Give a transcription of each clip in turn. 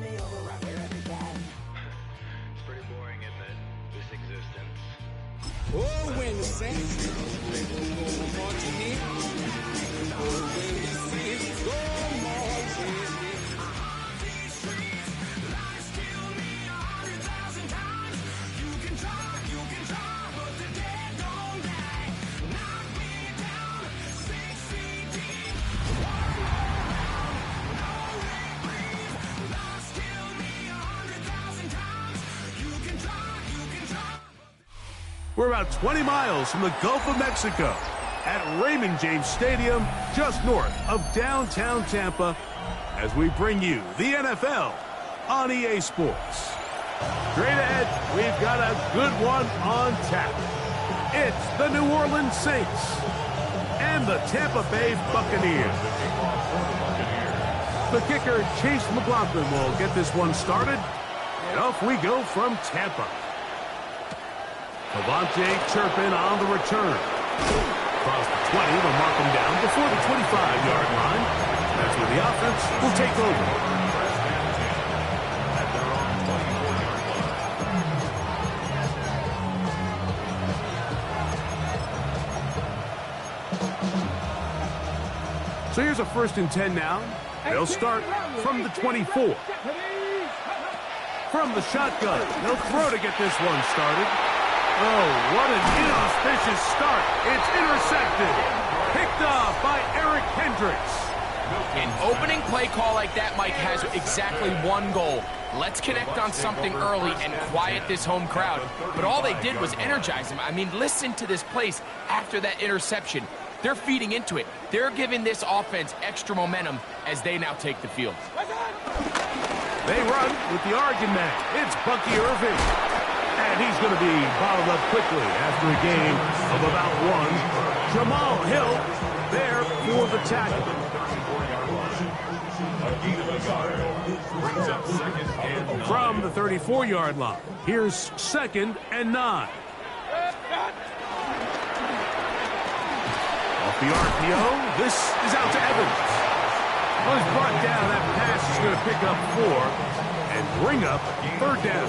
It's pretty boring, isn't it? This existence. Oh, when the Saints go marching in. Oh, when the Saints go marching in. We're about 20 miles from the Gulf of Mexico at Raymond James Stadium, just north of downtown Tampa, as we bring you the NFL on EA Sports. Straight ahead, we've got a good one on tap. It's the New Orleans Saints and the Tampa Bay Buccaneers. The kicker, Chase McLaughlin, will get this one started, and off we go from Tampa. Devontae Turpin on the return. Across the 20, they'll mark him down before the 25-yard line. That's where the offense will take over. So here's a 1st and 10 now. They'll start from the 24. From the shotgun, they'll throw to get this one started. Oh, what an inauspicious start. It's intercepted. Picked off by Eric Hendricks. An opening play call like that, Mike, has exactly one goal. Let's connect on something early and quiet this home crowd. But all they did was energize them. I mean, listen to this place after that interception. They're feeding into it. They're giving this offense extra momentum as they now take the field. They run with the Oregon man. It's Bucky Irving. And he's going to be bottled up quickly after a gain of about 1. Jamal Hill there for the tackle. From the 34-yard line, here's 2nd and 9. Off the RPO, this is out to Evans. Well, he's brought down. That pass is going to pick up 4 and bring up 3rd down.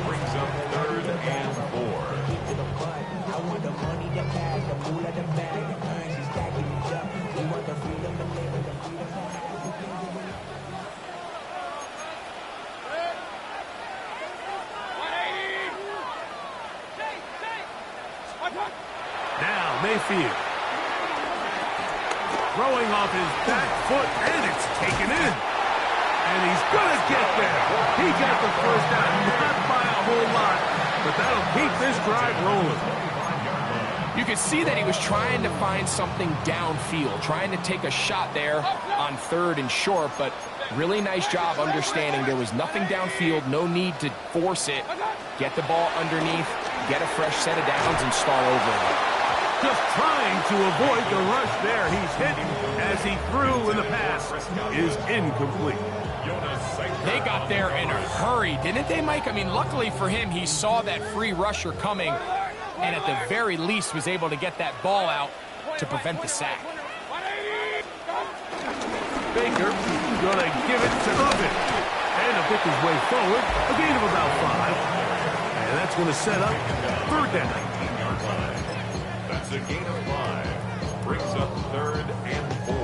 Brings up 3rd and 4. Now Mayfield. Throwing off his back foot, and it's taken in. And he's going to get there. He got the 1st down, not by a whole lot, but that'll keep this drive rolling. You could see that he was trying to find something downfield, trying to take a shot there on 3rd and short, but really nice job understanding there was nothing downfield, no need to force it. Get the ball underneath, get a fresh set of downs, and start over. Just trying to avoid the rush there. He's hit as he threw, and the pass is incomplete. They got there in a hurry, didn't they, Mike? I mean, luckily for him, he saw that free rusher coming, and at the very least was able to get that ball out to prevent the sack. Baker going to give it to Irvin. And to pick his way forward, a gain of about 5. And that's going to set up 3rd down. That's a gain of 5. Brings up 3rd and 4.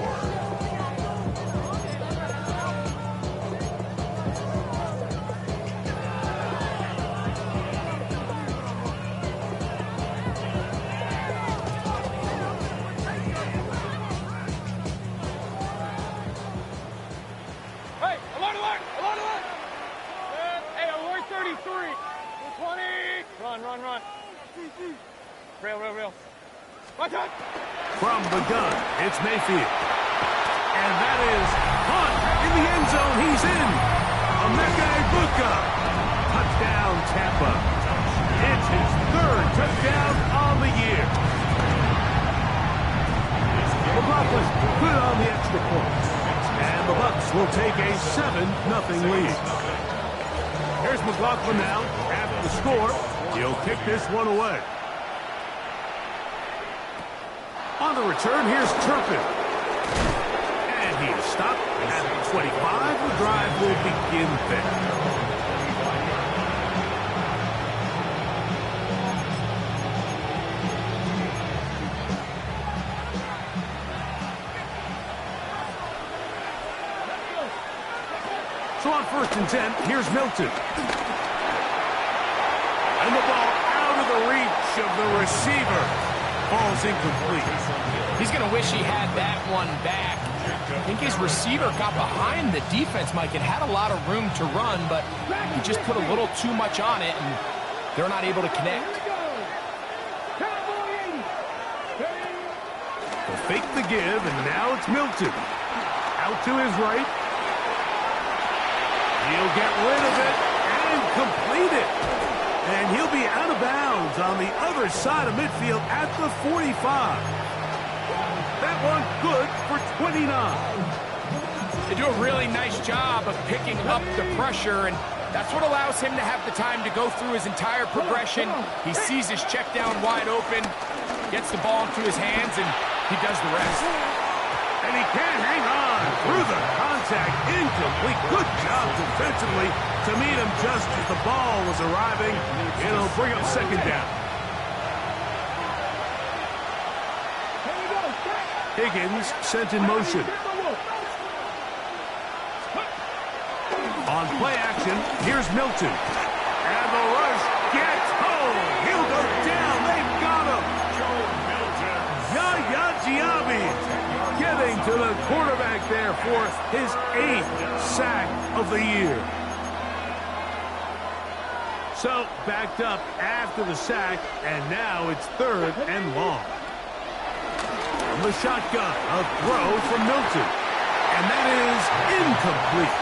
Hey, alert, alert, alert, alert! Hey, alert 33. 20. Run. Rail. Watch out! From the gun, it's Mayfield. And that is caught in the end zone. He's in. Emeka Egbuka. Touchdown, Tampa. It's his 3rd touchdown on the year. McLaughlin put it on the extra point. And the Bucs will take a 7-0 lead. Here's McLaughlin now. After the score, he'll kick this one away. On the return, here's Turpin. And he is stop at the 25. The drive will begin there. So on 1st and 10, here's Milton. And the ball out of the reach of the receiver. Ball's incomplete. He's going to wish he had that one back. I think his receiver got behind the defense, Mike, and had a lot of room to run, but he just put a little too much on it, and they're not able to connect. They'll fake the give, and now it's Milton. Out to his right. He'll get rid of it and complete it. And he'll be out of bounds on the other side of midfield at the 45. That one good for 29. They do a really nice job of picking up the pressure, and that's what allows him to have the time to go through his entire progression. He sees his check down wide open, gets the ball into his hands, and he does the rest. And he can't hang on through the contact. Incomplete. Good job defensively to meet him just as the ball was arriving. It'll bring up 2nd down. Higgins sent in motion. On play action, here's Milton. And the rush gets home. He'll go down. They've got him. Yaya Diaby getting to the quarterback there for his 8th sack of the year. So backed up after the sack, and now it's 3rd and long. From the shotgun, a throw from Milton. And that is incomplete.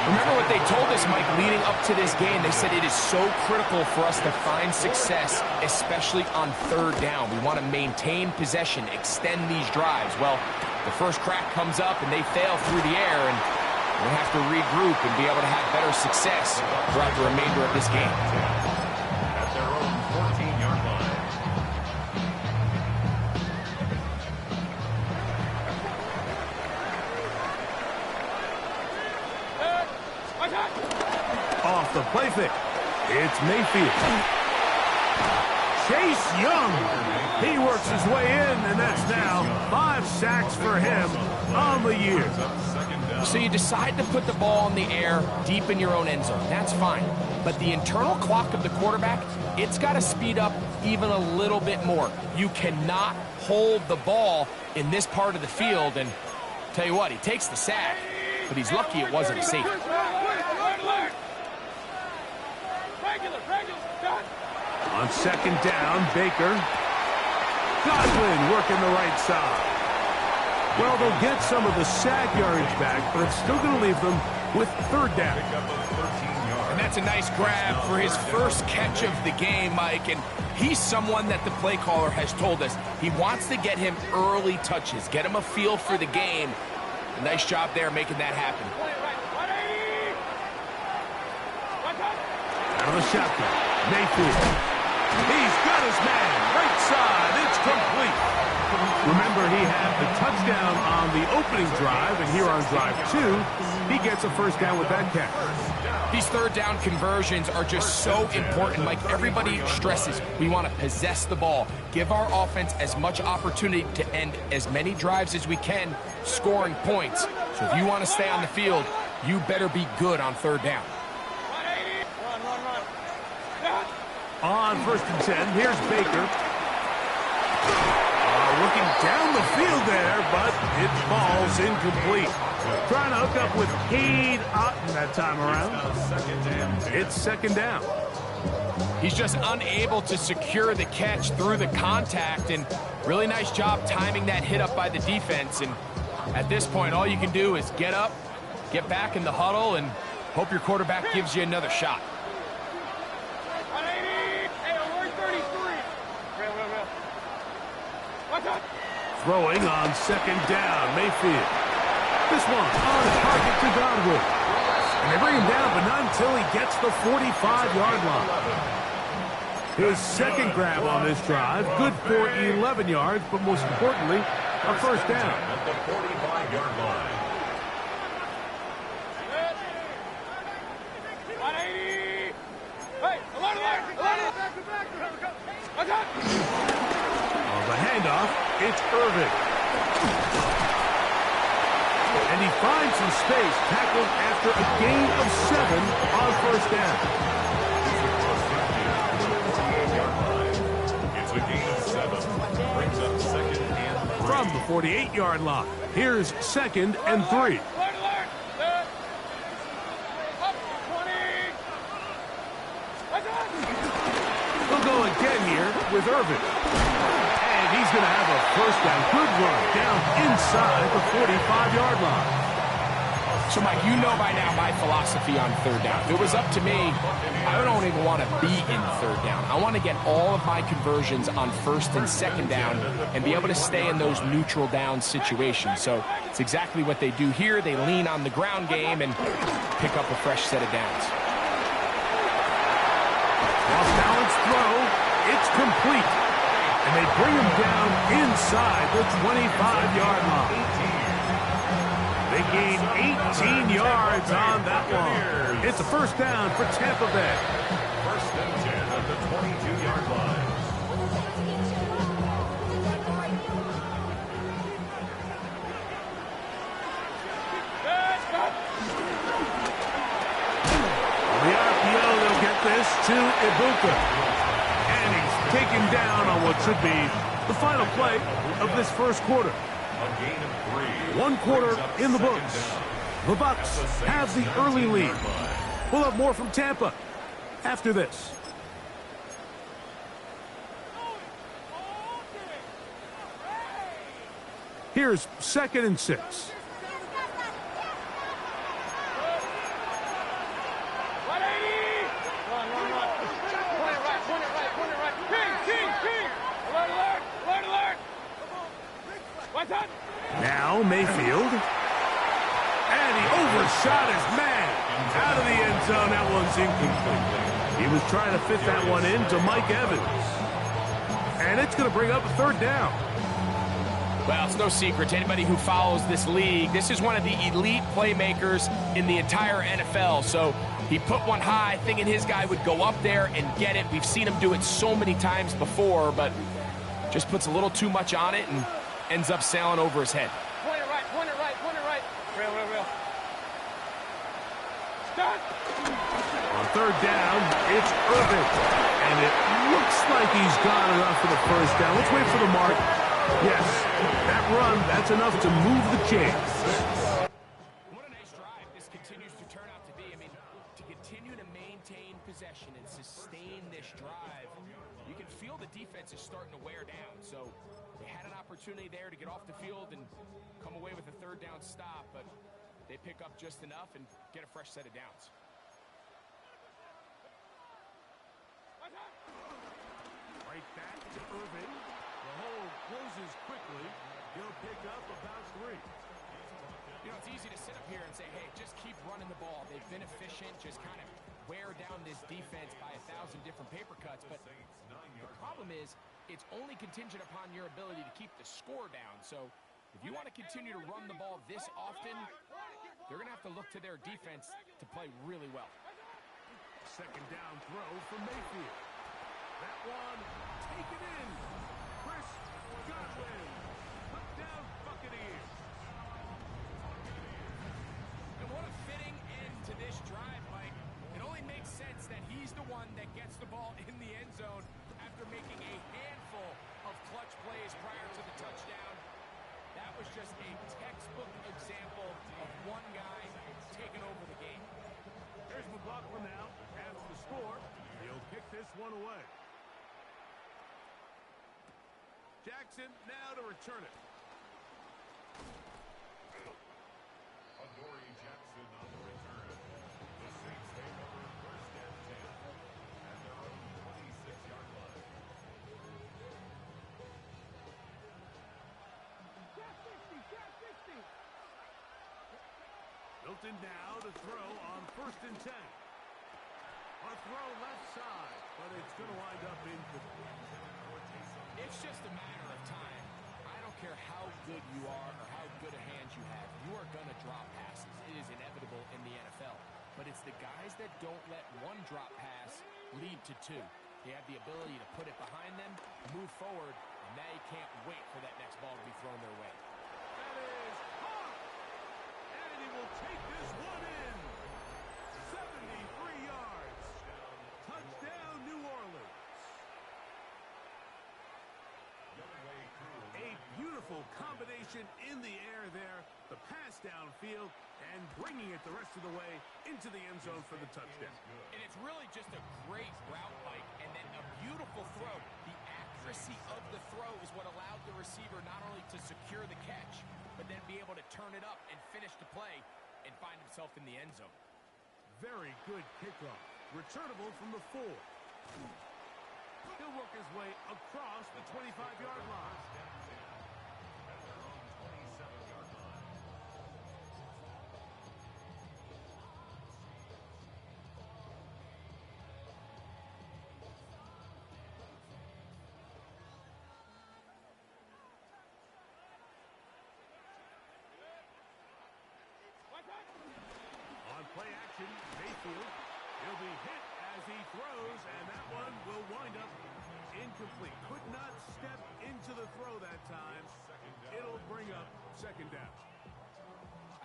Remember what they told us, Mike, leading up to this game. They said it is so critical for us to find success, especially on 3rd down. We want to maintain possession, extend these drives. Well, the first crack comes up, and they fail through the air, and we have to regroup and be able to have better success throughout the remainder of this game. At their own 14-yard line. Off the play fake. It's Mayfield. Chase Young. He works his way in, and that's now 5 sacks for him on the year. So you decide to put the ball in the air deep in your own end zone. That's fine. But the internal clock of the quarterback, it's got to speed up even a little bit more. You cannot hold the ball in this part of the field. And tell you what, he takes the sack, but he's lucky it wasn't a safety. On 2nd down, Baker. Godwin working the right side. Well, they'll get some of the sack yardage back, but it's still going to leave them with 3rd down. And that's a nice grab for his first catch of the game, Mike. And he's someone that the play caller has told us he wants to get him early touches, get him a feel for the game. A nice job there making that happen. Out of the shotgun, Mayfield. He's got his man, right side, it's complete. Remember, he had the touchdown on the opening drive, and here on drive 2, he gets a 1st down with that catch. These 3rd down conversions are just so important, Mike. Everybody stresses we want to possess the ball, give our offense as much opportunity to end as many drives as we can, scoring points. So if you want to stay on the field, you better be good on 3rd down. On 1st and 10, here's Baker. Looking down the field there, but it falls incomplete. Trying to hook up with Cade Otton that time around. It's 2nd down. He's just unable to secure the catch through the contact, and really nice job timing that hit up by the defense. And at this point, all you can do is get up, get back in the huddle, and hope your quarterback gives you another shot. Throwing on 2nd down, Mayfield. This one on target to Godwin. And they bring him down, but not until he gets the 45-yard line. His 2nd grab on this drive, good for 11 yards, but most importantly, a 1st down. At the 45-yard line. On the handoff, it's Irvin. And he finds some space, tackled after a gain of 7 on first down. It's a gain of 7. Brings up second and 3. From the 48-yard line, here's second and 3. We'll go again here with Irvin. And he's going to have a first down. Good run down inside the 45-yard line. So, Mike, you know by now my philosophy on third down. If it was up to me, I don't even want to be in third down. I want to get all of my conversions on first and second down and be able to stay in those neutral down situations. So it's exactly what they do here. They lean on the ground game and pick up a fresh set of downs. Off-balance throw. It's complete. And they bring him down inside the 25-yard line. They gain 18 yards on that one. It's a first down for Tampa Bay. First and 10 at the 22-yard line. On the RPO, they'll get this to Ibuka. And he's taken down on what should be the final play of this first quarter. A gain of 3. 1 quarter in the books. The Bucs have the early lead. We'll have more from Tampa after this. Here's second and 6. Now Mayfield. And he overshot his man. Out of the end zone, that one's incomplete. He was trying to fit that one into Mike Evans. And it's going to bring up a third down. Well, it's no secret to anybody who follows this league. This is one of the elite playmakers in the entire NFL. So he put one high, thinking his guy would go up there and get it. We've seen him do it so many times before, but just puts a little too much on it and ends up sailing over his head. Point it right, point it right, point it right. Real. Start. On third down, it's Irvin. And it looks like he's got enough for the first down. Let's wait for the mark. Yes, that run, that's enough to move the chains. What a nice drive this continues to turn out to be. I mean, to continue to maintain possession and sustain this drive, you can feel the defense is starting to wear down. So they had an opportunity there to get off the field and come away with a third down stop, but they pick up just enough and get a fresh set of downs. Right back to Irvin. The hole closes quickly. He'll pick up about 3. You know, it's easy to sit up here and say, hey, just keep running the ball. They've been efficient, just kind of wear down this defense by 1,000 different paper cuts. But the problem is, it's only contingent upon your ability to keep the score down. So if you want to continue to run the ball this often, they're going to have to look to their defense to play really well. Second down throw for Mayfield. That one, taken in. Chris Godwin. Put down Buccaneers. And what a fitting end to this drive, Mike. It only makes sense that he's the one that gets the ball in the end zone after making a handful of clutch plays prior to the touchdown. That was just a textbook example of one guy taking over the game. Here's McLaughlin now. After the score, he'll kick this one away. Jackson now to return it. Adoree Jackson on the return. The Saints take over first and 10 at their own 26-yard line. Hilton now to throw on first and 10. A throw left side, but it's going to wind up incomplete. It's just a matter of time. I don't care how good you are or how good a hand you have. You are going to drop passes. It is inevitable in the NFL. but it's the guys that don't let one drop pass lead to two. They have the ability to put it behind them, move forward, and they can't wait for that next ball to be thrown their way. That is caught! And he will take this one in. 73 yards. Touchdown, New Orleans. A beautiful combination in the air there. The pass downfield and bringing it the rest of the way into the end zone for the touchdown. And it's really just a great route, Mike, and then a beautiful throw. The accuracy of the throw is what allowed the receiver not only to secure the catch, but then be able to turn it up and finish the play and find himself in the end zone. Very good kickoff. Returnable from the 4. He'll work his way across the 25-yard line. At their own 27-yard line. On play action, Mayfield. He'll be hit as he throws, and that one will wind up incomplete. Could not step into the throw that time. It'll bring up second down.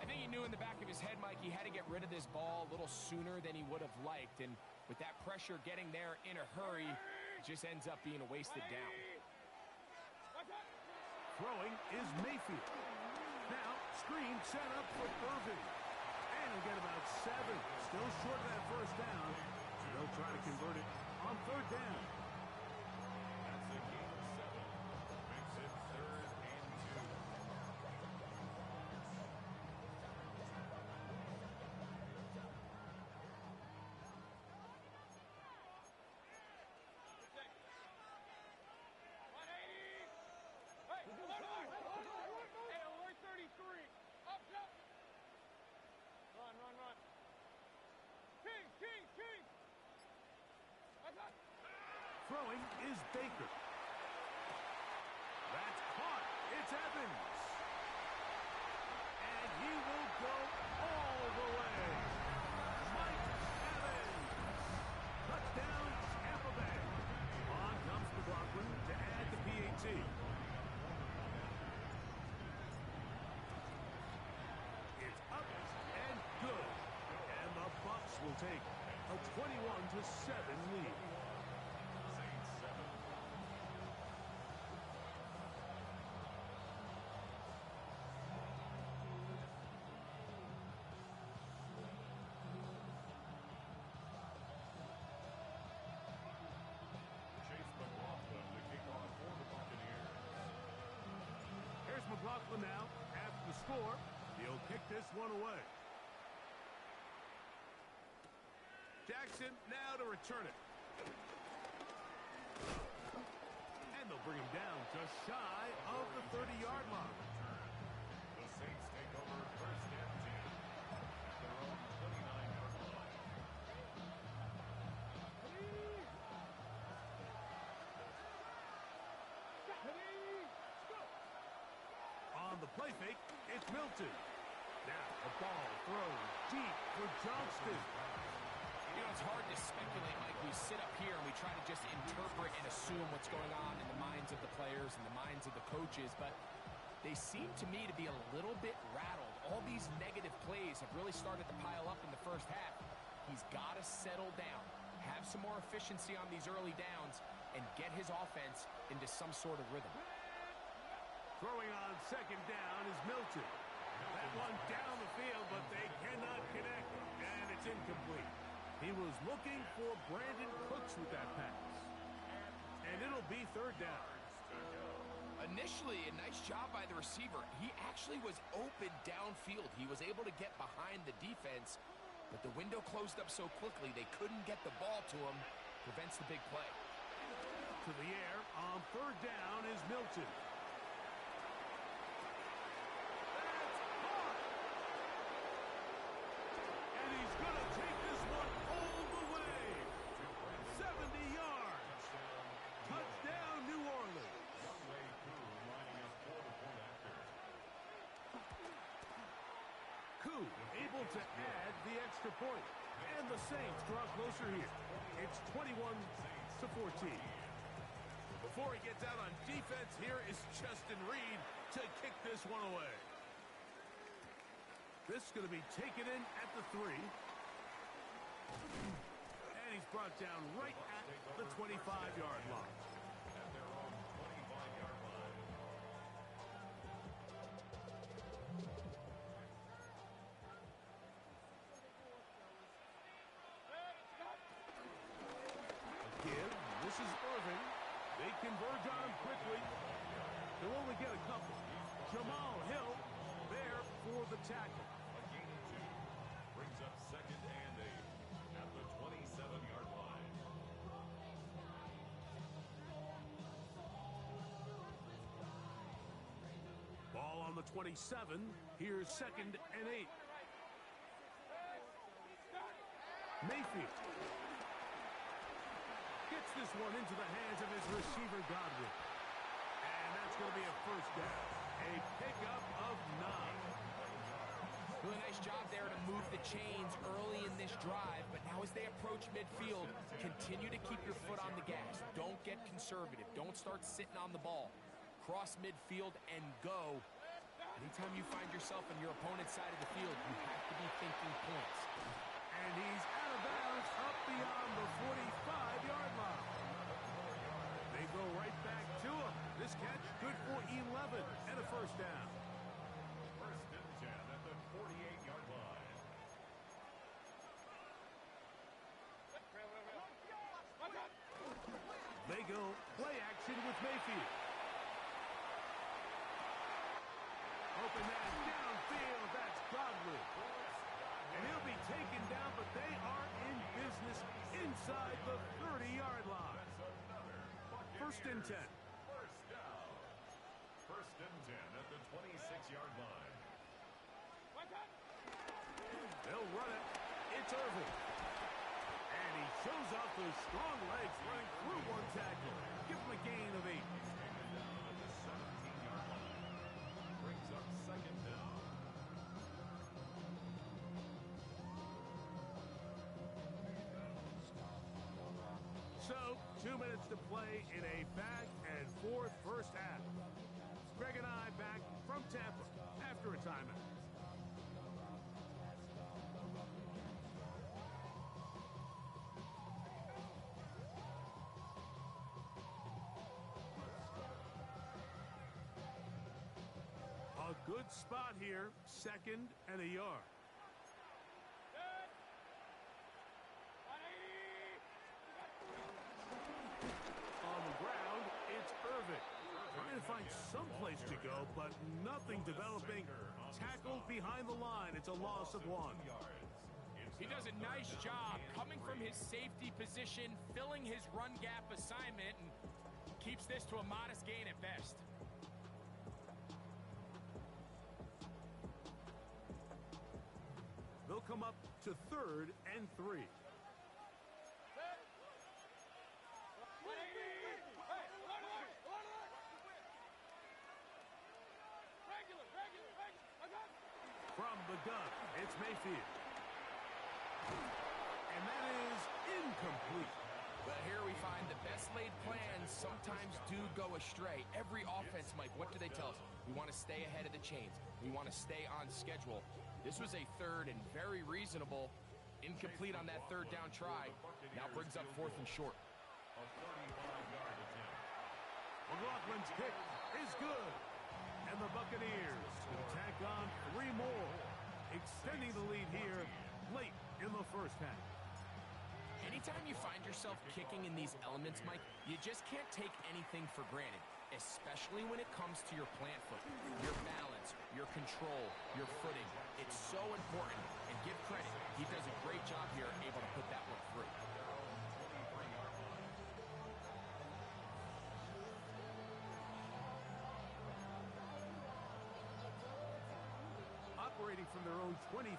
I think he knew in the back of his head, Mike, he had to get rid of this ball a little sooner than he would have liked. And with that pressure getting there in a hurry, it just ends up being a wasted down. Throwing is Mayfield. Now, screen set up for Irving. And he'll get about 7. Still short of that first down. So they'll try to convert it on third down. That's a gain of 7. Makes it 3rd and 2. Hey, alert 33. Up. Run. King. Throwing is Baker. That's caught. It's Evans. And he will go all the way. Mike Evans. Touchdown, Tampa Bay. On comes McLaughlin to add the PAT. It's up and good. And the Bucs will take a 21-7 lead. Saints 7. Chase McLaughlin to kick off for the Buccaneers. Here's McLaughlin now. After the score, he'll kick this one away. Jackson now to return it. And they'll bring him down just shy of the 30-yard line. The Saints take over 1st and 10 at their own 29-yard line. On the play fake, it's Milton. Now the ball thrown deep for Johnston. You know, it's hard to speculate, Mike. We sit up here and we try to just interpret and assume what's going on in the minds of the players and the minds of the coaches, but they seem to me to be a little bit rattled. All these negative plays have really started to pile up in the first half. He's got to settle down, have some more efficiency on these early downs, and get his offense into some sort of rhythm. Throwing on second down is Milton. That one down the field, but they cannot connect, and it's incomplete. He was looking for Brandon Cooks with that pass. And it'll be third down. Initially, a nice job by the receiver. He actually was open downfield. He was able to get behind the defense, but the window closed up so quickly they couldn't get the ball to him. Prevents the big play. To the air on third down is Milton. That's caught! And he's going to take this one all the way. 70 yards. Touchdown, New Orleans. One-way Koo lining up for the point after. Koo able to add the extra point. And the Saints draw closer here. It's 21-14. Before he gets out on defense, here is Justin Reed to kick this one away. This is going to be taken in at the 3. And he's brought down right at the 25-yard line. At their own 25-yard line. Give. This is Irving. They converge on him quickly. They'll only get a couple. Jamal Hill there for the tackle. A gain of 2. Brings up 2nd and 8 at the 27-yard line. Ball on the 27. Here's 2nd and 8. Mayfield gets this one into the hands of his receiver, Godwin. And that's going to be a first down. A pickup of 9. Really nice job there to move the chains early in this drive, but now as they approach midfield, continue to keep your foot on the gas. Don't get conservative. Don't start sitting on the ball. Cross midfield and go. Anytime you find yourself on your opponent's side of the field, you have to be thinking points. And he's out of bounds up beyond the 45-yard line. They go right back to him. This catch good for 11 and a first down. 1st and 10 at the 48-yard line. They go play action with Mayfield. Open that downfield. That's Godwin. And he'll be taken down, but they are in business inside the 30-yard line. That's another 1st and 10. first down. 1st and 10 at the 26-yard line. They'll run it. It's Irving. And he shows off those strong legs running through one tackle. Give him a gain of 8. Down at the 17-yard line. Brings up 2nd down. So, 2 minutes to play in a back-and-forth first half. Greg and I back from Tampa after a timeout. A good spot here, 2nd and a yard. On the ground, it's Irving. Trying to find some place to go, but nothing developing. Tackled behind the line. It's a loss of 1. He does a nice job coming from his safety position, filling his run gap assignment, and keeps this to a modest gain at best. They'll come up to 3rd and 3. From the gun, it's Mayfield. And that is incomplete. But here we find the best laid plans sometimes do go astray. Every offense, Mike, what do they tell us? We want to stay ahead of the chains. We want to stay on schedule. This was a 3rd and very reasonable. Incomplete on that 3rd down try. Now brings up 4th and short. A 35-yard attempt. McLaughlin's kick is good. And the Buccaneers will tack on 3 more, extending the lead here late in the first half. Anytime you find yourself kicking in these elements, Mike, you just can't take anything for granted, especially when it comes to your plant foot, your balance, your control, your footing. It's so important, and give credit. He does a great job here able to put that one through. Operating from their own 23,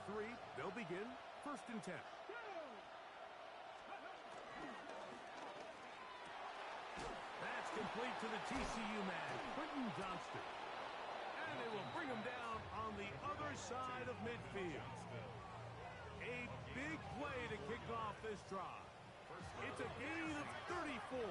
they'll begin 1st and 10. That's complete to the TCU man, Quentin Johnston. And they will bring him down on the other side of midfield. A big play to kick off this drive. It's a gain of 34.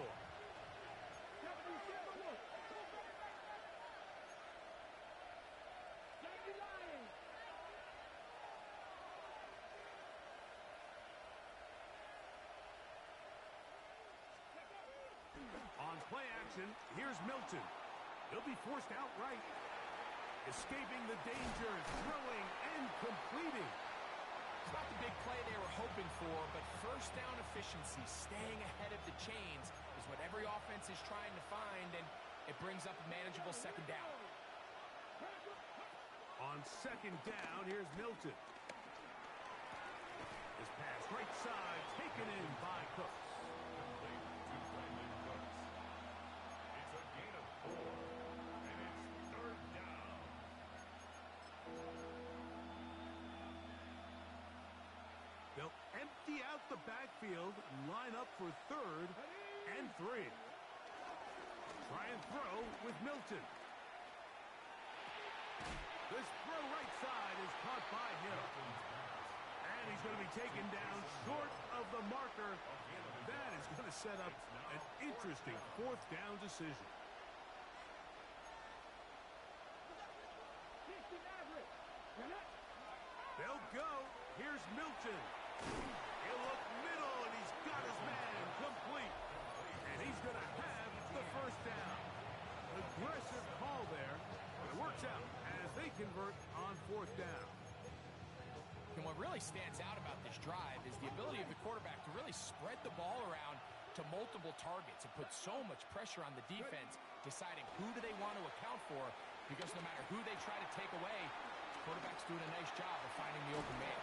On play action, here's Milton. He'll be forced outright. Escaping the danger, throwing and completing. It's not the big play they were hoping for, but first down efficiency, staying ahead of the chains, is what every offense is trying to find, and it brings up a manageable second down. On second down, here's Milton. This pass right side, taken in by Cooks. It's a gain of 4, and it's third down. They'll empty out the backfield and line up for 3rd and 3. Try and throw with Milton. This throw right side is caught by Hill. And he's going to be taken down short of the marker. That is going to set up an interesting 4th down decision. They'll go. Here's Milton. He'll look middle, and he's got his man complete. And he's going to have the first down. Aggressive call there, but it works out as they convert on 4th down. And what really stands out about this drive is the ability of the quarterback to really spread the ball around to multiple targets and put so much pressure on the defense, deciding who do they want to account for, because no matter who they try to take away, the quarterback's doing a nice job of finding the open man.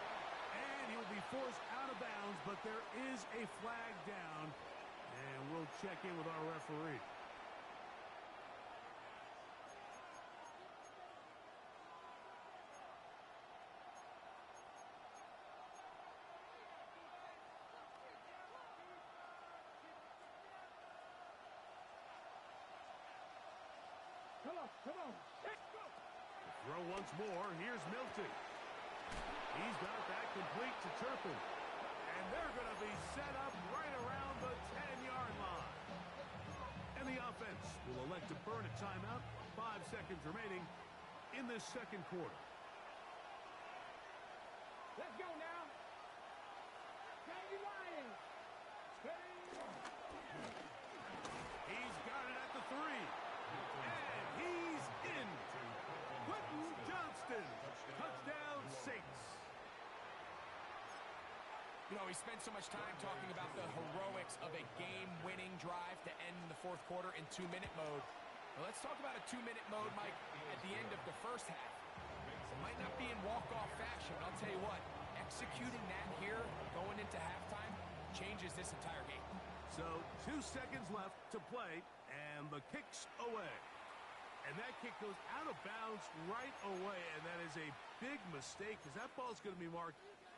And he'll be forced out of bounds, but there is a flag down, and we'll check in with our referee. Come on. The throw once more. Here's Milton. He's got that complete to Turpin. And they're going to be set up right around the 10-yard line. And the offense will elect to burn a timeout. 5 seconds remaining in this second quarter. Let's go now. Steady Lions. Steady. He's got it at the 3. And he's in. Quentin Johnston. Touchdown, Saints. You know, we spent so much time talking about the heroics of a game-winning drive to end the 4th quarter in 2-minute mode. Well, let's talk about a 2-minute mode, Mike, at the end of the first half. It might not be in walk-off fashion, but I'll tell you what, executing that here, going into halftime, changes this entire game. So 2 seconds left to play, and the kick's away. And that kick goes out of bounds right away, and that is a big mistake because that ball's going to be marked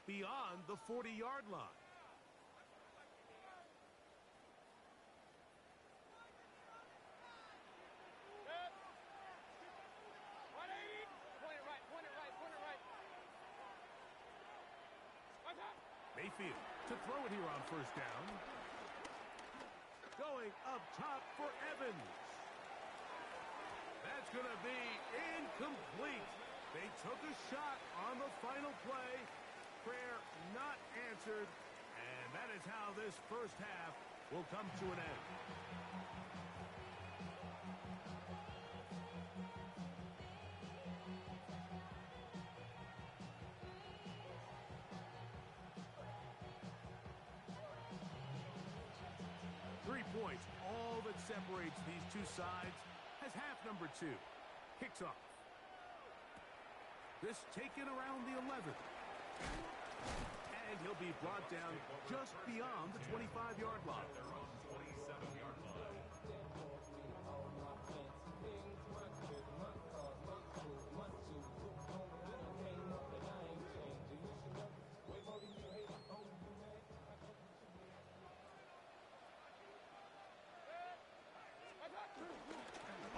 beyond the 40-yard line. Mayfield to throw it here on first down. Going up top for Evans. That's going to be incomplete. They took a shot on the final play. Prayer not answered. And that is how this first half will come to an end. Three points, all that separates these two sides, as half number 2 kicks off. This taken around the 11th. And he'll be brought down just beyond the 25-yard line. Their own 27-yard line.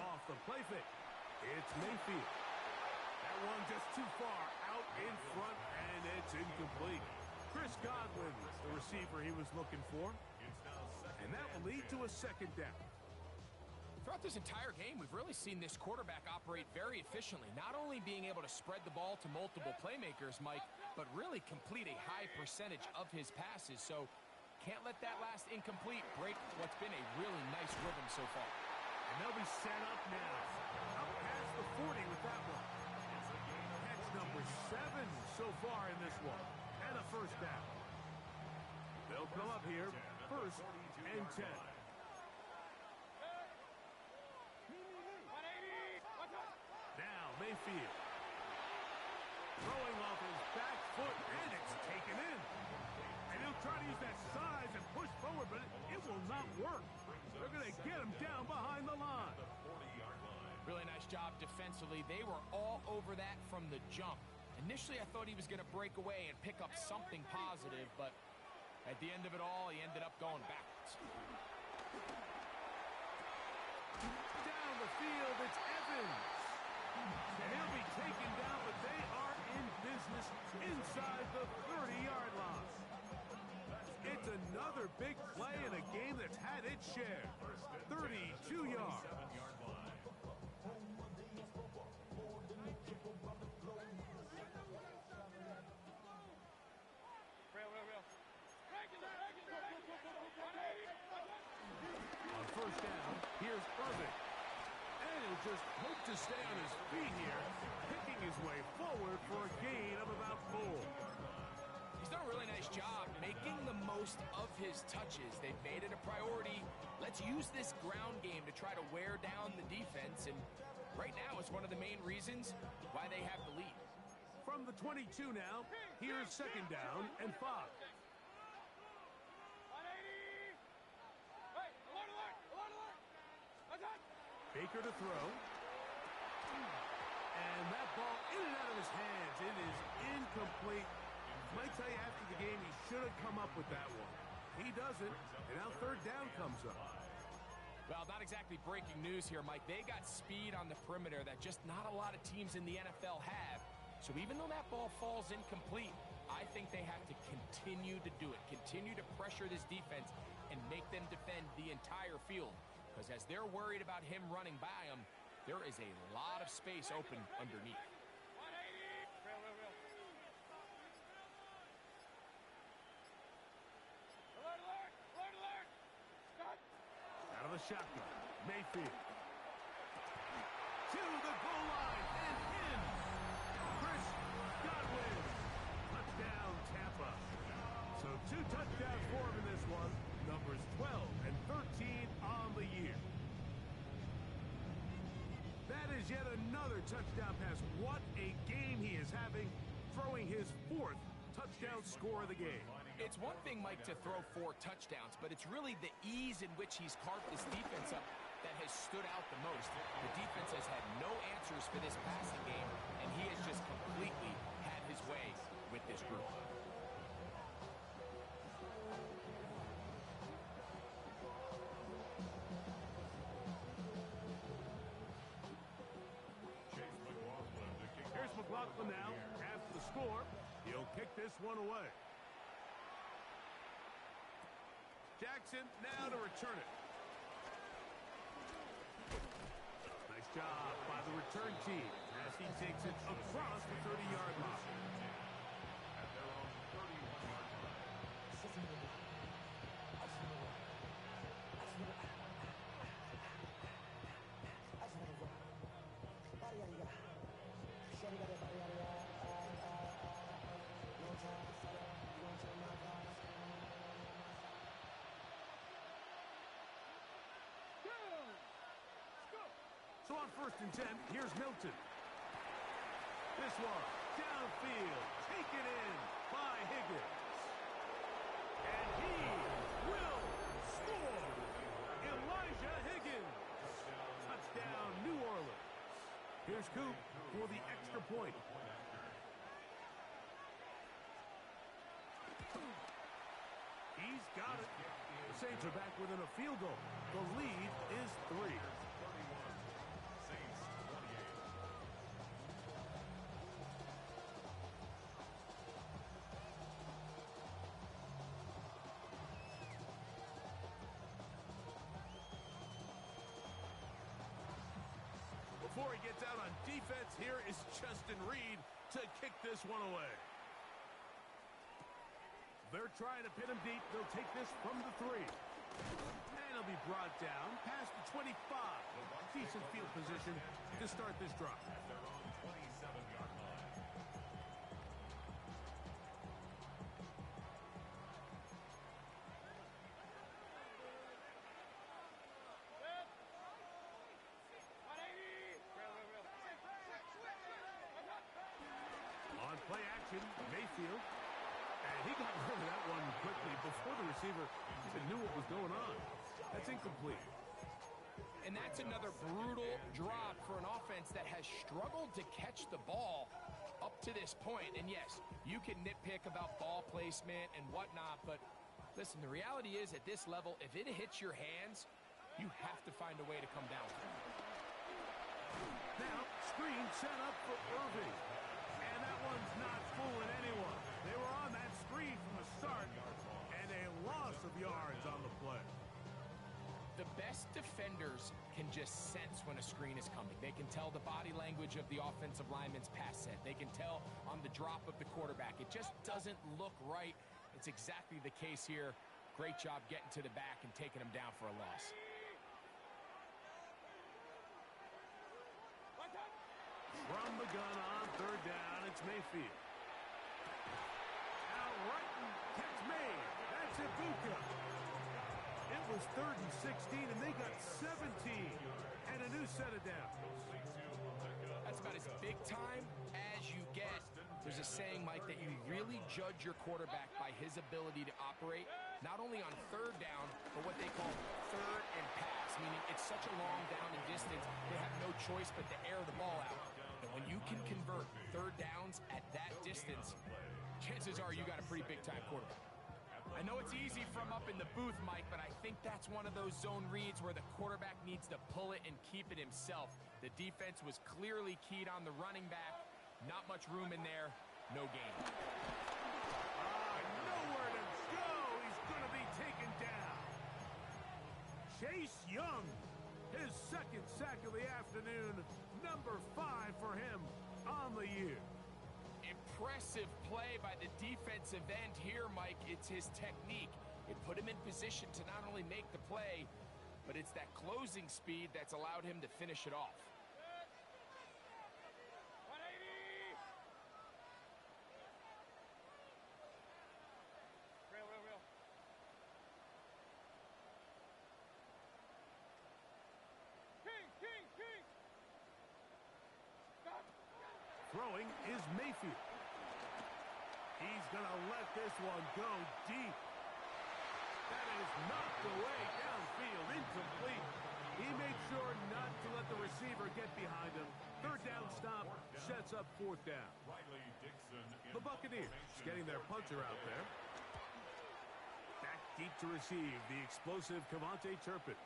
Off the play fake. It's Mayfield. That one just too far out in front, and it's incomplete. Chris Godwin, the receiver he was looking for. And that will lead to a second down. Throughout this entire game, we've really seen this quarterback operate very efficiently, not only being able to spread the ball to multiple playmakers, Mike, but really complete a high percentage of his passes. So can't let that last incomplete break what's been a really nice rhythm so far. And they'll be set up now. Up past the 40 with that one. Catch number 7 so far in this one. And a first down. They'll come up here, 1st and 10. Now Mayfield. Throwing off his back foot, and it's taken in. And he'll try to use that size and push forward, but it will not work. They're going to get him down behind the line. Really nice job defensively. They were all over that from the jump. Initially, I thought he was going to break away and pick up something positive, but at the end of it all, he ended up going backwards. Down the field, it's Evans. And he'll be taken down, but they are in business inside the 30-yard line. It's another big play in a game that's had its share. 32 yards. On first down, here's Irving. And he'll just hope to stay on his feet here, picking his way forward for a gain of about 4. He's done a really nice job making the most of his touches. They've made it a priority. Let's use this ground game to try to wear down the defense, and right now it's one of the main reasons why they have the lead. From the 22 now, here's 2nd down and 5. Baker to throw. And that ball in and out of his hands. It is incomplete. Might tell you after the game he should have come up with that one. He doesn't, and now 3rd down comes up. Well, not exactly breaking news here, Mike. They got speed on the perimeter that just not a lot of teams in the NFL have. So even though that ball falls incomplete, I think they have to continue to do it, continue to pressure this defense and make them defend the entire field. Because as they're worried about him running by them, there is a lot of space open underneath. Out of the shotgun, Mayfield. To the goal line and in. Chris Godwin. Touchdown, Tampa. So 2 touchdowns for him in this one. Numbers 12 and 13 on the year. That is yet another touchdown pass. What a game he is having, throwing his 4th touchdown score of the game. It's one thing, Mike, to throw 4 touchdowns, but it's really the ease in which he's carved this defense up that has stood out the most. The defense has had no answers for this passing game, and he has just completely had his way with this group. Here's McLaughlin now. After the score, he'll kick this one away. Jackson now to return it. Nice job by the return team as he takes it across the 30-yard line. At their own 31-yard So on 1st and 10, here's Milton. This one, downfield, taken in by Higgins. And he will score. Elijah Higgins. Touchdown, New Orleans. Here's Coop for the extra point. He's got it. The Saints are back within a field goal. The lead is 3. Before he gets out on defense, here is Justin Reed to kick this one away. They're trying to pin him deep. They'll take this from the 3. And he'll be brought down past the 25. Decent field position to start this drive. At their own 27-yard line. On play action, Mayfield. And he got rid of that one quickly before the receiver even knew what was going on. That's incomplete. And that's another brutal drop for an offense that has struggled to catch the ball up to this point. And yes, you can nitpick about ball placement and whatnot, but listen, the reality is at this level, if it hits your hands, you have to find a way to come down. Now, screen set up for Irving. And that one's not fooling anyone. They were on that screen from the start, and a loss of yards on the play. The best defenders can just sense when a screen is coming. They can tell the body language of the offensive lineman's pass set. They can tell on the drop of the quarterback. It just doesn't look right. It's exactly the case here. Great job getting to the back and taking him down for a loss. From the gun on 3rd down, it's Mayfield. Out right, and catch made. That's Ibuka. It was 3rd and 16, and they got 17. And a new set of downs. That's about as big time as you get. There's a saying, Mike, that you really judge your quarterback by his ability to operate, not only on 3rd down, but what they call 3rd and pass, meaning it's such a long down and distance, they have no choice but to air the ball out. And when you can convert 3rd downs at that distance, chances are you got a pretty big-time quarterback. I know it's easy from up in the booth, Mike, but I think that's one of those zone reads where the quarterback needs to pull it and keep it himself. The defense was clearly keyed on the running back. Not much room in there. No gain. Nowhere to go. He's going to be taken down. Chase Young, his 2nd sack of the afternoon. Number 5 for him on the year. Impressive play by the defensive end here, Mike. It's his technique. It put him in position to not only make the play, but it's that closing speed that's allowed him to finish it off. Real. King! Stop! Throwing is Mayfield. He's going to let this one go deep. That is knocked away downfield, incomplete. He made sure not to let the receiver get behind him. 3rd down stop sets up 4th down. The Buccaneers getting their punter out there. Back deep to receive the explosive Kevontae Turpin.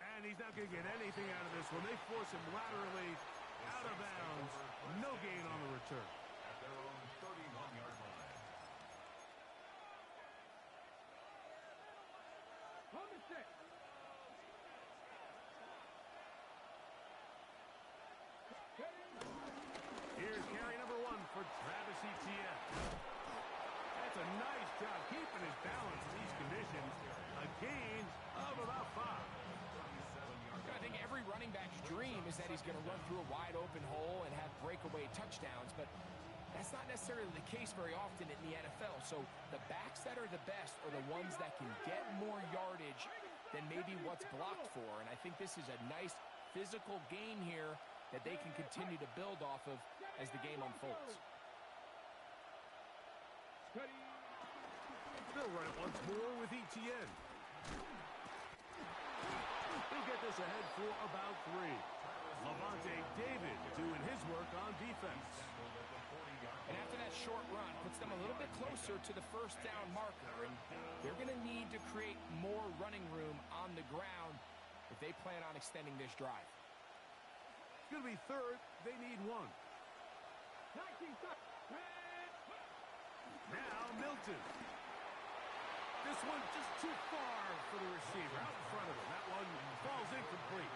And he's not going to get anything out of this one. They force him laterally out of bounds. No gain on the return. At their own 31-yard line. On the 6. Here's carry number 1 for Travis Etienne. That's a nice job keeping his balance in these conditions. A gain of about 5. I think every running back's dream is that he's going to run through a wide open hole and have breakaway touchdowns, but that's not necessarily the case very often in the NFL. So the backs that are the best are the ones that can get more yardage than maybe what's blocked for. And I think this is a nice physical gain here that they can continue to build off of as the game unfolds. They'll run it once more with Etienne. He'll get this ahead for about 3. Levante David doing his work on defense. And after that short run, puts them a little bit closer to the 1st down marker. And they're going to need to create more running room on the ground if they plan on extending this drive. It's going to be 3rd. They need 1. Now Milton. This one just too far for the receiver. Out in front of him. That one falls incomplete.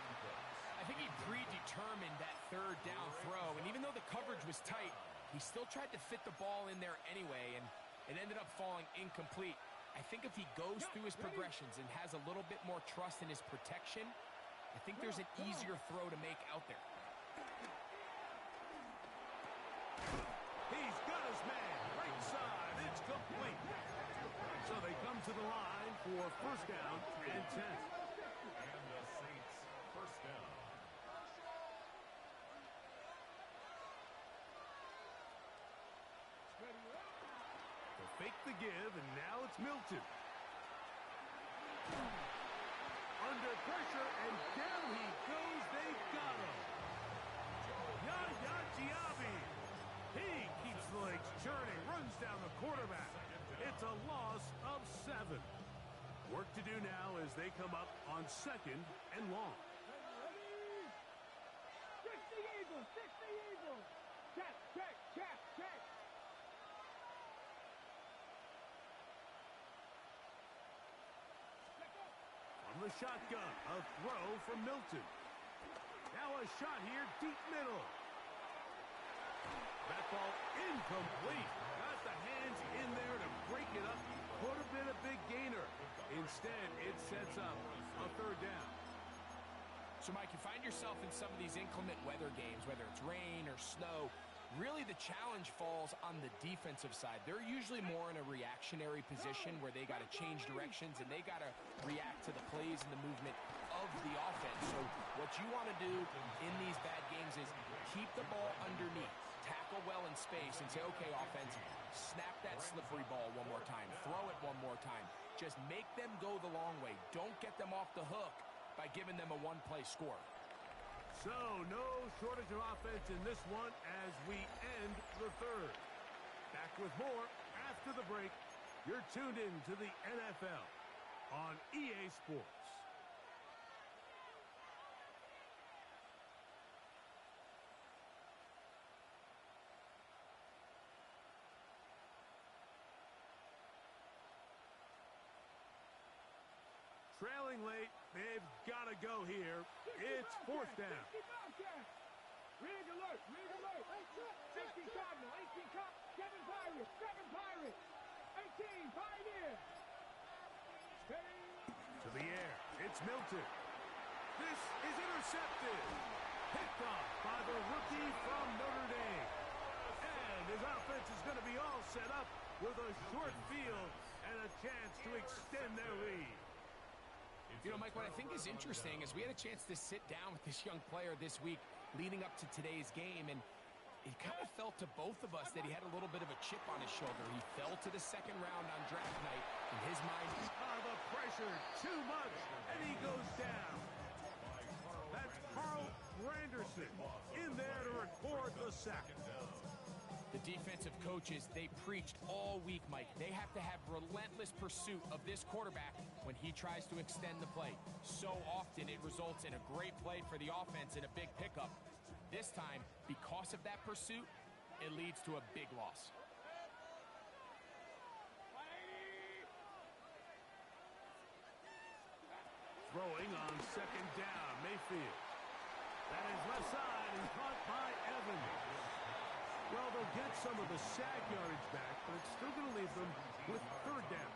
I think he predetermined that third down throw, and even though the coverage was tight, he still tried to fit the ball in there anyway, and it ended up falling incomplete. I think if he goes through his progressions and has a little bit more trust in his protection, I think there's an easier throw to make out there. He's got his man. Right side. It's complete. So they come to the line for first down and 10. And the Saints first down. They'll fake the give, and now it's Milton. Under pressure, and down he goes. They've got him. Yaya Diaby. He keeps the legs churning, runs down the quarterback. It's a loss of 7. Work to do now as they come up on 2nd and long. 60 Eagles, 60 Eagles. Check, check, check, check. From the shotgun, a throw from Milton. Now a shot here, deep middle. That ball incomplete. Got the hands in there to break it up. Could have been a big gainer. Instead, it sets up a third down. So, Mike, you find yourself in some of these inclement weather games, whether it's rain or snow. Really, the challenge falls on the defensive side. They're usually more in a reactionary position where they got to change directions and they got to react to the plays and the movement of the offense. So what you want to do in these bad games is keep the ball underneath, tackle well in space, and say, okay, offense, snap that slippery ball one more time, throw it one more time. Just make them go the long way. Don't get them off the hook by giving them a one-play score. So, no shortage of offense in this one as we end the third. Back with more after the break. You're tuned in to the NFL on EA Sports. Trailing late, they've got to go here. It's fourth down. Rig alert, rig alert. 16 Cardinal, 18 Cop, 7 Pirates, 18 Pioneer. To the air, it's Milton. This is intercepted. Picked off by the rookie from Notre Dame. And his offense is going to be all set up with a short field and a chance to extend their lead. You know, Mike, what I think is interesting is we had a chance to sit down with this young player this week leading up to today's game, and it kind of felt to both of us that he had a little bit of a chip on his shoulder. He fell to the second round on draft night. In his mind, the pressure, too much, and he goes down. That's Carl Granderson in there to record the sack. the defensive coaches, they preached all week, Mike. They have to have relentless pursuit of this quarterback when he tries to extend the play. So often it results in a great play for the offense and a big pickup. This time, because of that pursuit, it leads to a big loss. Throwing on second down, Mayfield. That is left side and caught by Evans. Well, they'll get some of the sack yardage back, but it's still going to leave them with third down.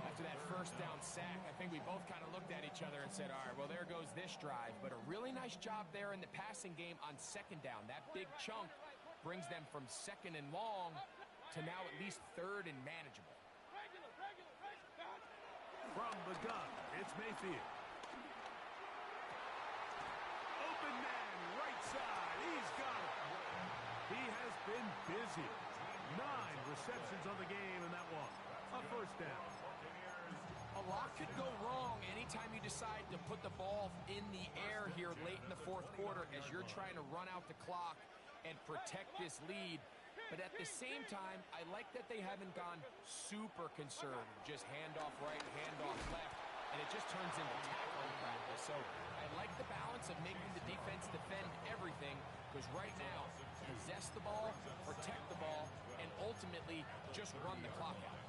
After that first down sack, I think we both kind of looked at each other and said, all right, well, there goes this drive. But a really nice job there in the passing game on second down. That big chunk brings them from second and long to now at least third and manageable. From the gun, it's Mayfield. Open man, right side. He's got it. He has been busy. 9 receptions on the game, and that one, a first down. A lot could go wrong anytime you decide to put the ball in the air here late in the fourth quarter as you're trying to run out the clock and protect this lead. But at the same time, I like that they haven't gone super conservative. Just handoff right, handoff left, and it just turns into tackling practice. So I like the balance of making the defense defend everything, because right now, possess the ball, protect the ball, and ultimately just run the clock out.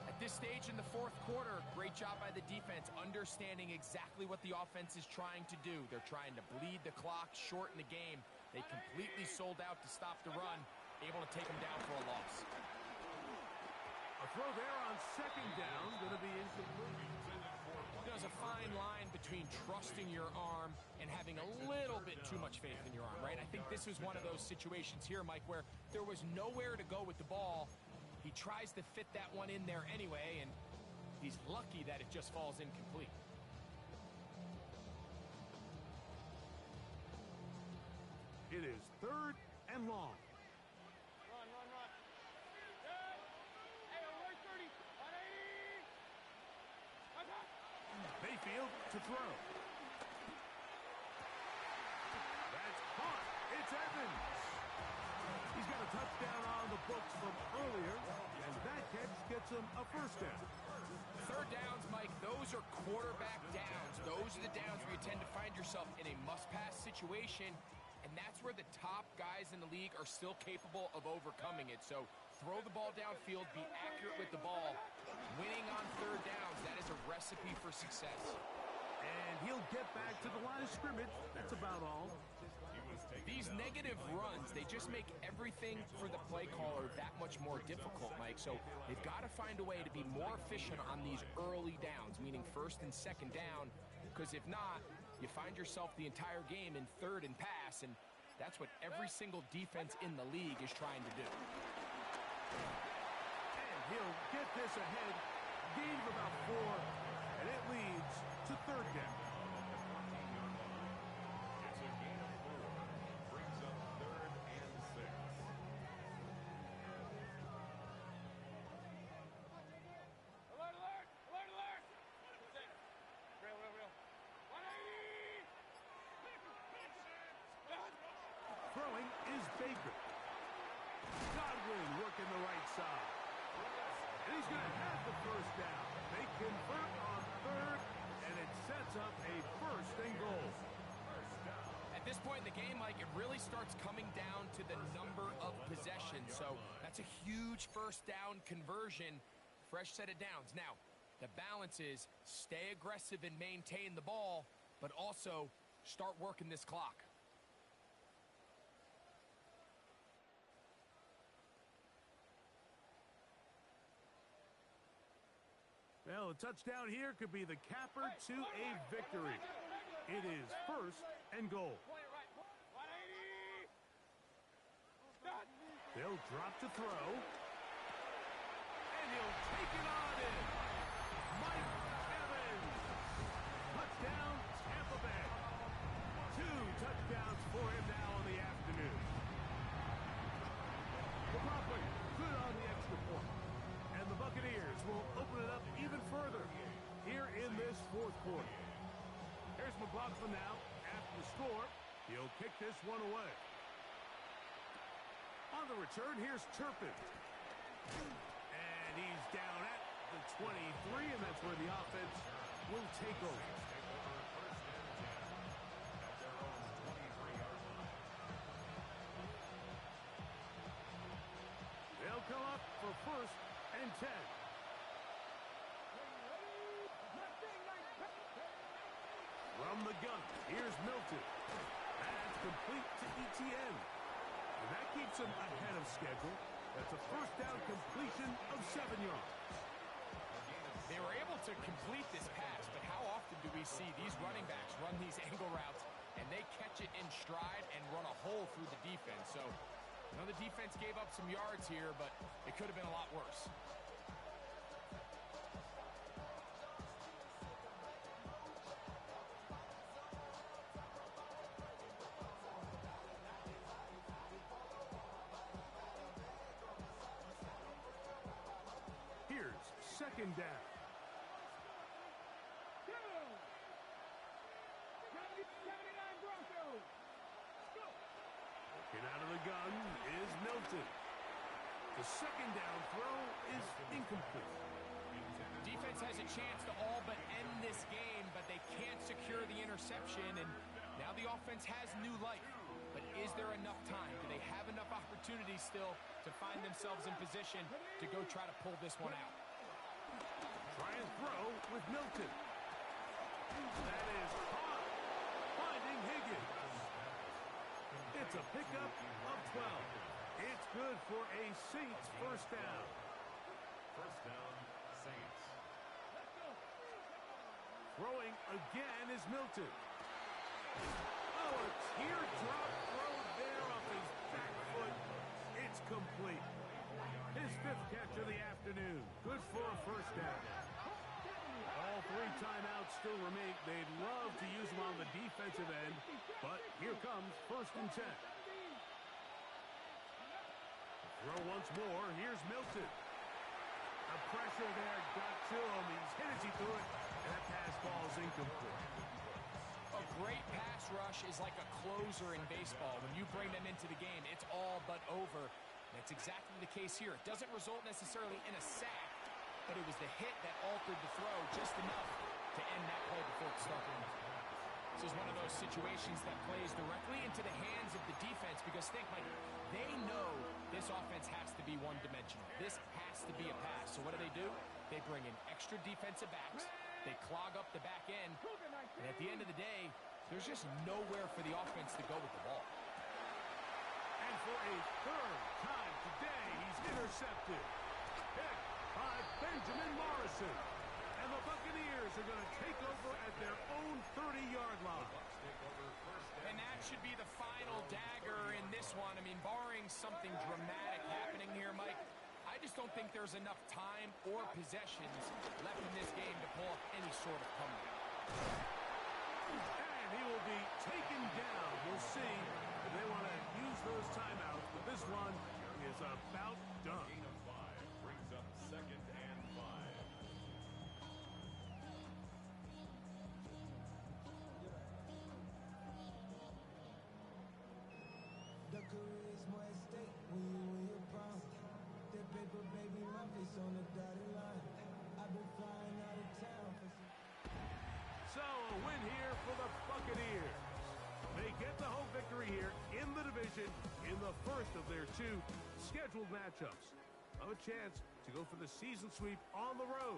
I At this stage in the fourth quarter, great job by the defense, understanding exactly what the offense is trying to do. They're trying to bleed the clock, shorten the game. They completely sold out to stop the run, able to take them down for a loss. A throw there on second down, going to be incomplete. There's a fine line between trusting your arm and having a little bit too much faith in your arm, right? I think this was one of those situations here, Mike, where there was nowhere to go with the ball. He tries to fit that one in there anyway, and he's lucky that it just falls incomplete. It is third and long. Run. Good. Hey, alert 30. 180. Mayfield to throw. That's caught. It's Evans. He's got a touchdown on the books from earlier, and that catch gets him a first down. Third downs, Mike, those are quarterback downs. Those are the downs where you tend to find yourself in a must-pass situation, and that's where the top guys in the league are still capable of overcoming it. So throw the ball downfield, be accurate with the ball. Winning on third downs, that is a recipe for success. And he'll get back to the line of scrimmage. That's about all. These negative runs, they just make everything for the play caller that much more difficult, Mike. So they've got to find a way to be more efficient on these early downs, meaning first and second down, because if not, you find yourself the entire game in third and pass, and that's what every single defense in the league is trying to do. And he'll get this ahead, gain of about 4, and it leads to third down. It's a gain of 4. Brings up 3rd and 6. Alert. Real. 180. Throwing is Baker. Godwin working the right side. And he's going to have the first down. They convert on third, and it sets up a first and goal. At this point in the game, Mike, it really starts coming down to the number of possessions. So that's a huge first down conversion, fresh set of downs. Now, the balance is stay aggressive and maintain the ball, but also start working this clock. Well, a touchdown here could be the capper to a victory. It is first and goal. Point it right. 180. They'll drop to throw. And he'll take it on in. Mike Evans. Touchdown, Tampa Bay. 2 touchdowns for him now in the afternoon. McLaughlin good on the extra point. And the Buccaneers will open it up even further here in this fourth quarter. Here's McLaughlin now after the score. He'll kick this one away. On the return, here's Turpin. And he's down at the 23, and that's where the offense will take over. They'll come up for first and 10. From the gun, here's Milton. That's complete to ETN. And that keeps him ahead of schedule. That's a first down completion of 7 yards. They were able to complete this pass, but how often do we see these running backs run these angle routes and they catch it in stride and run a hole through the defense? So, you know, the defense gave up some yards here, but it could have been a lot worse. Here's second down. 79 Broncos. Get out of the gun is Milton. The second down throw is incomplete. Defense has a chance to all but end this game, but they can't secure the interception, and now the offense has new life. But is there enough time? Do they have enough opportunities still to find themselves in position to go try to pull this one out? with Milton. That is caught. Finding Higgins. It's a pickup of 12. It's good for a Saints first down. First down, Saints. Throwing again is Milton. Oh, a teardrop throw there off his back foot. It's complete. His 5th catch of the afternoon. Good for a first down. All 3 timeouts still remain. They'd love to use them on the defensive end, but here comes 1st and 10. Throw once more. Here's Milton. The pressure there got to him. He's hit as he threw it, and that pass ball's incomplete. A great pass rush is like a closer in baseball. When you bring them into the game, it's all but over. That's exactly the case here. It doesn't result necessarily in a sack, but it was the hit that altered the throw just enough to end that play before it started. This is one of those situations that plays directly into the hands of the defense because think, like, they know this offense has to be one-dimensional. This has to be a pass. So what do? They bring in extra defensive backs. They clog up the back end. And at the end of the day, there's just nowhere for the offense to go with the ball. And for a 3rd time today, he's intercepted. Picked by Benjamin Morrison. And the Buccaneers are going to take over at their own 30-yard line. And that should be the final dagger in this one. I mean, barring something dramatic happening here, Mike, I just don't think there's enough time or possessions left in this game to pull off any sort of comeback. And he will be taken down. We'll see if they want to use those timeouts, but this one is about done. Gain of 5 brings up 2nd and 5. The career is more at stake when you're proud. That paper, baby, my face on the dotted line. I've been flying out of town for some... So a win here for the Buccaneers. They get the home victory here in the division in the first of their 2 scheduled matchups. Have a chance to go for the season sweep on the road.